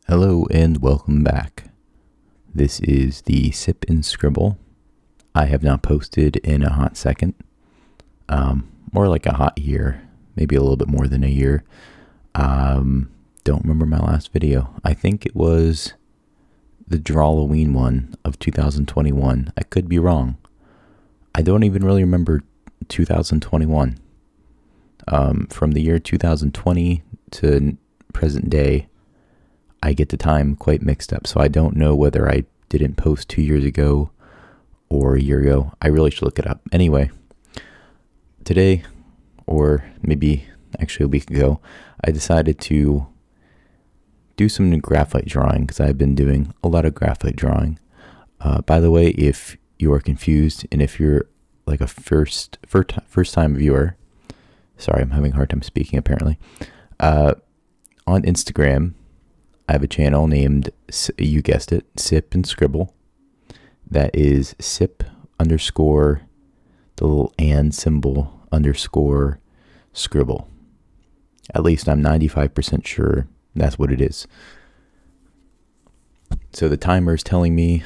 Hello and welcome back. This is the Sip and Scribble. I have not posted in a hot second, more like a hot year, maybe a little bit more than a year. Don't remember my last video. I think it was the Drawloween one of 2021. I could be wrong. I don't even really remember 2021. From the year 2020 to present day, I get the time quite mixed up, so I don't know whether I didn't post 2 years ago or a year ago. I really should look it up. Anyway, today, or maybe actually a week ago, I decided to do some new graphite drawing because I've been doing a lot of graphite drawing. By the way, if you are confused and if you're like a first time viewer, sorry, I'm having a hard time speaking apparently. On Instagram, I have a channel named, you guessed it, Sip and Scribble. That is sip underscore, the little and symbol underscore scribble. At least I'm 95% sure that's what it is. So the timer is telling me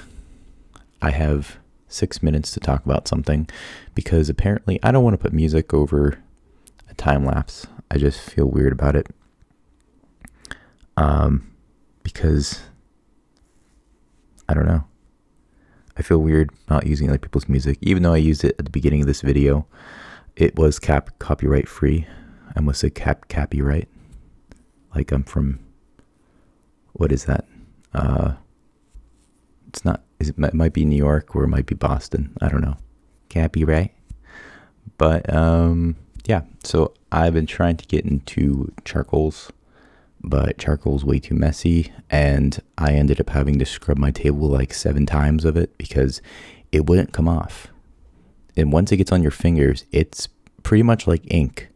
I have 6 minutes to talk about something because apparently I don't want to put music over a time lapse. I just feel weird about it. Because I don't know. I feel weird not using like people's music, even though I used it at the beginning of this video. It was copyright free. I must say copyright. Like I'm from, what is that? It's not. It might be New York or it might be Boston. I don't know. Copyright. But yeah. So I've been trying to get into charcoals. But charcoal's way too messy, and I ended up having to scrub my table like 7 times of it because it wouldn't come off. And once it gets on your fingers, it's pretty much like ink.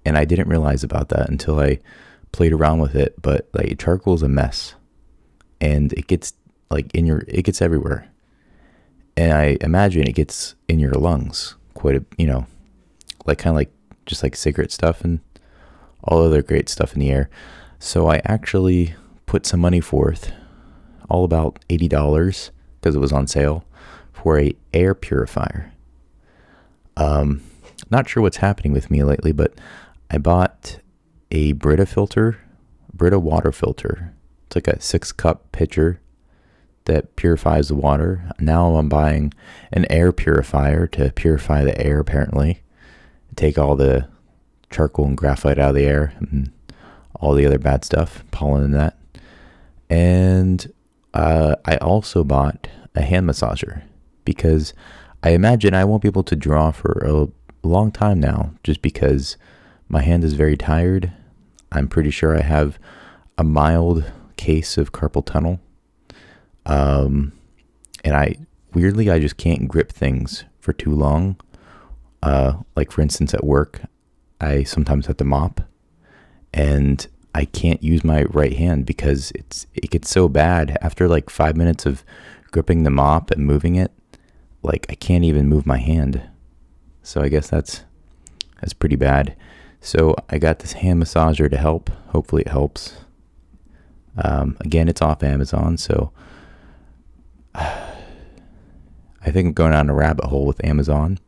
And I didn't realize about that until I played around with it. But like charcoal's a mess, and it gets like it gets everywhere. And I imagine it gets in your lungs quite a, like kind of like just like cigarette stuff and all other great stuff in the air. So I actually put some money forth, all about $80 because it was on sale, for a air purifier. Not sure what's happening with me lately, but I bought a Brita water filter. It's like a 6-cup pitcher that purifies the water. Now I'm buying an air purifier to purify the air, apparently. Take all the charcoal and graphite out of the air and all the other bad stuff, pollen and that. And I also bought a hand massager because I imagine I won't be able to draw for a long time now just because my hand is very tired. I'm pretty sure I have a mild case of carpal tunnel. And I just can't grip things for too long. Like for instance at work, I sometimes have to mop, and I can't use my right hand because it gets so bad after like 5 minutes of gripping the mop and moving it. Like I can't even move my hand. So I guess that's pretty bad. So I got this hand massager to help. Hopefully it helps. Again, it's off Amazon, so I think I'm going down a rabbit hole with Amazon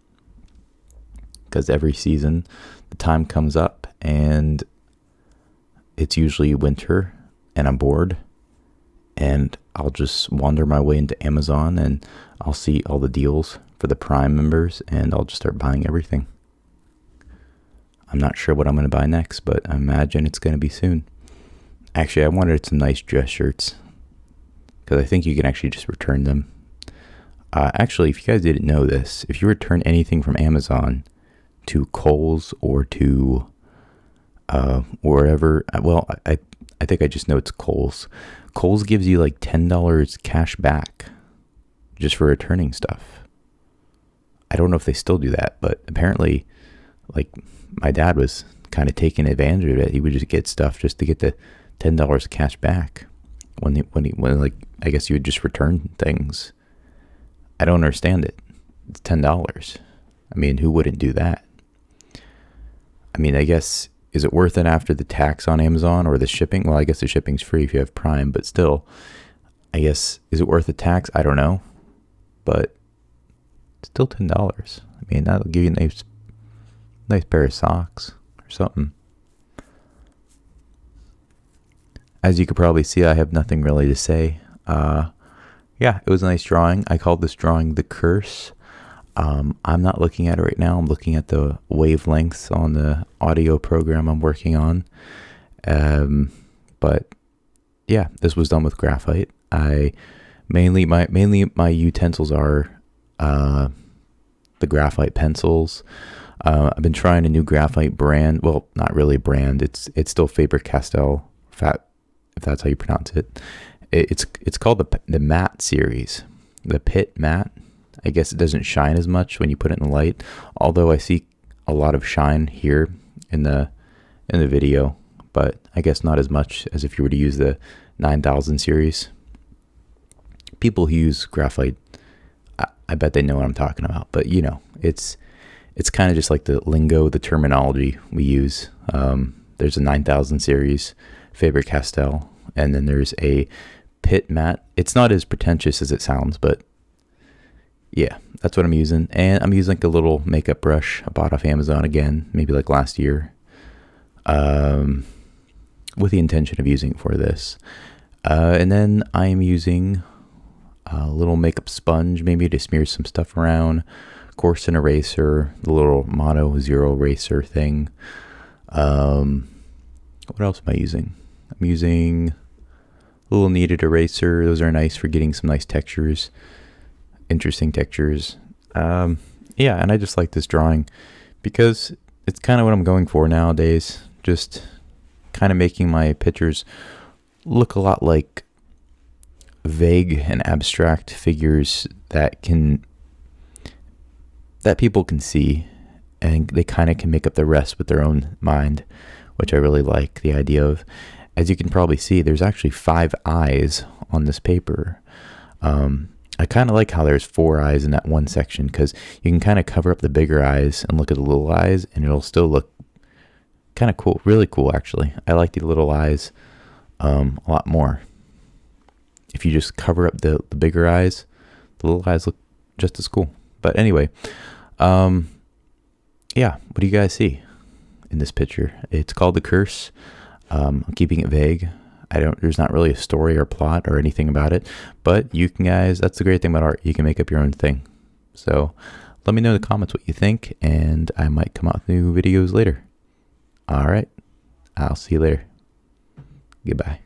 because every season the time comes up and it's usually winter and I'm bored, and I'll just wander my way into Amazon and I'll see all the deals for the Prime members and I'll just start buying everything. I'm not sure what I'm going to buy next, but I imagine it's going to be soon. Actually, I wanted some nice dress shirts because I think you can actually just return them. Actually, if you guys didn't know this, if you return anything from Amazon to Kohl's or to wherever, well, I think I just know it's Kohl's. Kohl's gives you like $10 cash back just for returning stuff. I don't know if they still do that, but apparently, like, my dad was kind of taking advantage of it. He would just get stuff just to get the $10 cash back when like, I guess you would just return things. I don't understand it. It's $10. I mean, who wouldn't do that? I mean, I guess, is it worth it after the tax on Amazon or the shipping? Well, I guess the shipping's free if you have Prime, but still, I guess, is it worth the tax? I don't know, but still $10. I mean, that'll give you a nice pair of socks or something. As you could probably see, I have nothing really to say. Yeah, it was a nice drawing. I called this drawing The Curse. I'm not looking at it right now. I'm looking at the wavelengths on the audio program I'm working on. But yeah, this was done with graphite. Mainly my utensils are the graphite pencils. I've been trying a new graphite brand. Well, not really a brand. It's still Faber-Castell, if that's how you pronounce it. It's called the matte series, the Pit Matte. I guess it doesn't shine as much when you put it in the light, although I see a lot of shine here in the video, but I guess not as much as if you were to use the 9000 series. People who use graphite, I bet they know what I'm talking about, but you know, it's kind of just like the lingo, the terminology we use. There's a 9000 series, Faber-Castell, and then there's a Pit Matte. It's not as pretentious as it sounds, but yeah, that's what I'm using. And I'm using like a little makeup brush I bought off Amazon again, maybe like last year, with the intention of using it for this. And then I am using a little makeup sponge, maybe to smear some stuff around. Of course, an eraser, the little Mono Zero eraser thing. What else am I using? I'm using a little kneaded eraser. Those are nice for getting some nice textures, interesting textures. Yeah, and I just like this drawing because it's kind of what I'm going for nowadays. Just kind of making my pictures look a lot like vague and abstract figures that people can see, and they kind of can make up the rest with their own mind, which I really like the idea of. As you can probably see, there's actually 5 eyes on this paper. I kind of like how there's 4 eyes in that one section, because you can kind of cover up the bigger eyes and look at the little eyes, and it'll still look kind of cool, really cool actually. I like the little eyes a lot more. If you just cover up the bigger eyes, the little eyes look just as cool. But anyway, yeah, what do you guys see in this picture? It's called The Curse. I'm keeping it vague. There's not really a story or plot or anything about it, but you can guys, that's the great thing about art. You can make up your own thing. So let me know in the comments what you think, and I might come out with new videos later. All right. I'll see you later. Goodbye.